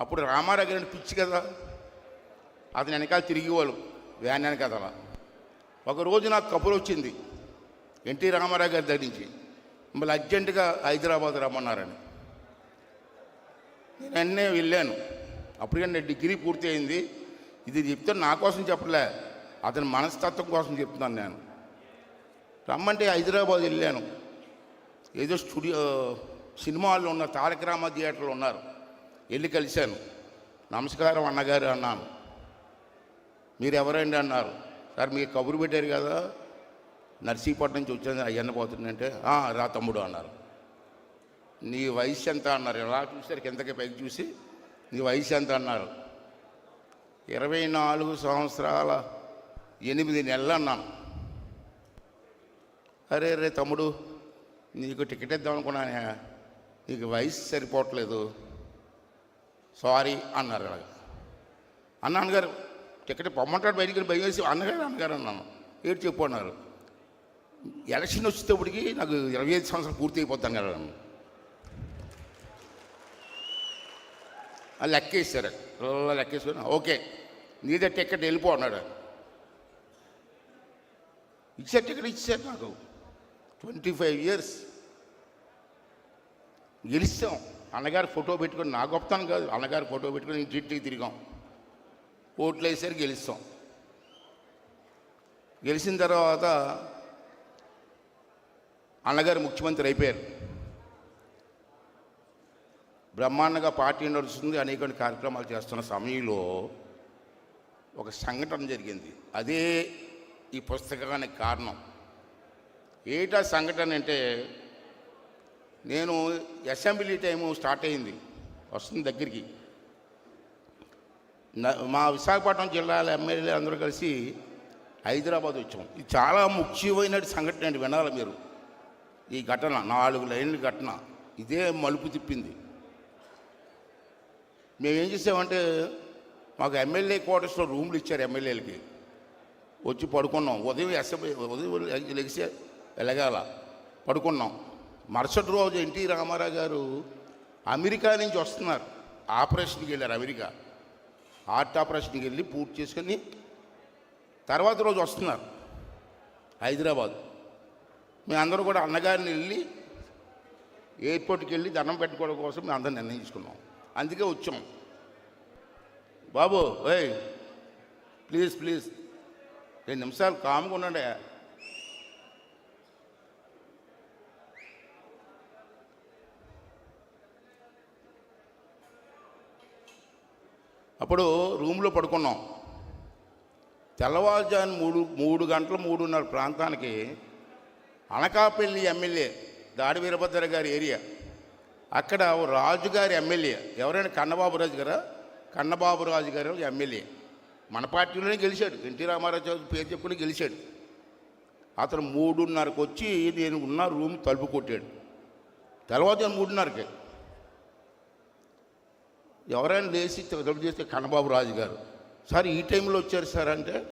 అప్పుడు రామారావు గారిని పిచ్చి కదా, అతని వెనకాల తిరిగేవాళ్ళు వ్యాన్ వెనకాల. ఒకరోజు నాకు కబురు వచ్చింది ఎన్టీ రామారావు గారి దగ్గర నుంచి, మిమ్మల్ని అర్జెంటుగా హైదరాబాద్ రమ్మన్నారని. నేను వెంటనే వెళ్ళాను. అప్పటికే నేను డిగ్రీ పూర్తి అయింది. ఇది చెప్తే నా కోసం చెప్పలే, అతని మనస్తత్వం కోసం చెప్తున్నాను. నేను రమ్మంటే హైదరాబాద్ వెళ్ళాను. ఏదో స్టూడియో సినిమా హాల్లో ఉన్న తారక రామ థియేటర్లో ఉన్నారు. వెళ్ళి కలిశాను. నమస్కారం అన్నగారు అన్నాను. మీరు ఎవరండి అన్నారు. సార్ మీకు కబురు పెట్టారు కదా, నర్సీపట్నం నుంచి వచ్చాను అయ్యన్న పోతుందంటే, రా తమ్ముడు అన్నారు. నీ వయసు ఎంత అన్నారు. ఎలా చూసారు కిందకి పైకి చూసి, నీ వయసు ఎంత అన్నారు. 24 సంవత్సరాల 8 నెలలు అన్నాను. అరే రే తమ్ముడు, నీకు టికెట్ ఇద్దాం అనుకున్నానే, నీకు వయసు సరిపోవట్లేదు, సారీ అన్నారు. అలాగా అన్నగారు టికెట్ పొమ్మంటాడు బయటికి భయం వేసి అన్నగారు అన్నాను. ఏడు చెప్పు అన్నారు. ఎలక్షన్ వచ్చేటప్పటికి నాకు 25 సంవత్సరాలు పూర్తి అయిపోతాం కదా. లెక్కేసారు, లెక్కేసుకుని ఓకే నీదే టికెట్ వెళ్ళిపో అన్నాడు. ఇచ్చారు టికెట్ ఇచ్చారు. నాకు 25 ఇయర్స్ గెలిచాం. అన్నగారు ఫోటో పెట్టుకొని, నా గొప్పతనం కాదు, అన్నగారు ఫోటో పెట్టుకొని ఇంటింటికి తిరిగాం. ఓట్లు వేసారు, గెలుస్తాం. గెలిచిన తర్వాత అన్నగారు ముఖ్యమంత్రి అయిపోయారు. బ్రహ్మాండంగా పార్టీ నడుస్తుంది, అనేక కార్యక్రమాలు చేస్తున్న సమయంలో ఒక సంఘటన జరిగింది. అదే ఈ పుస్తకానికి కారణం. ఏటా సంఘటన అంటే, నేను అసెంబ్లీ టైము స్టార్ట్ అయింది, వస్తుంది దగ్గరికి. మా విశాఖపట్నం జిల్లాల ఎమ్మెల్యేలు అందరూ కలిసి హైదరాబాద్ వచ్చాం. ఇది చాలా ముఖ్యమైన సంఘటన అండి, వినాలి మీరు. ఈ ఘటన 4 లైన్ల ఘటన ఇదే మలుపు తిప్పింది. మేమేం చేసామంటే, మాకు ఎమ్మెల్యే క్వార్టర్స్లో రూమ్లు ఇచ్చారు ఎమ్మెల్యేలకి. వచ్చి పడుకున్నాం. ఉదయం లెగిసి వెలగాల పడుకున్నాం. మరుసటి రోజు ఎన్టీ రామారావు గారు అమెరికా నుంచి వస్తున్నారు. ఆపరేషన్కి వెళ్ళారు అమెరికా. హార్ట్ ఆపరేషన్కి వెళ్ళి పూర్తి చేసుకొని తర్వాత రోజు వస్తున్నారు హైదరాబాద్. మేమందరూ కూడా అన్నగారిని వెళ్ళి ఎయిర్పోర్ట్కి వెళ్ళి దండం పెట్టుకోవడం కోసం మేము అందరం నిర్ణయించుకున్నాం. అందుకే వచ్చాం. బాబు ఓయ్ ప్లీజ్ 2 నిమిషాలు కామ్గా ఉండండి. అప్పుడు రూమ్లో పడుకున్నాం. తెల్లవారుజాము 3 గంటల 3:30 ప్రాంతానికి అనకాపల్లి ఎమ్మెల్యే దాడి వీరభద్ర గారి ఏరియా, అక్కడ రాజుగారి ఎమ్మెల్యే ఎవరైనా కన్నబాబురాజు గారు ఎమ్మెల్యే, మన పార్టీలోనే గెలిచాడు. ఎన్టీ రామారావు పేరు చెప్పుకుని గెలిచాడు. అతను 3:30కి వచ్చి నేను ఉన్న రూమ్ తలుపు కొట్టాడు. తెల్లవారుజాము 3:30కి ఎవరైనా లేచి తలుపు చేస్తే కన్నబాబురాజు గారు, సార్ ఈ టైంలో వచ్చారు సార్ అంటే,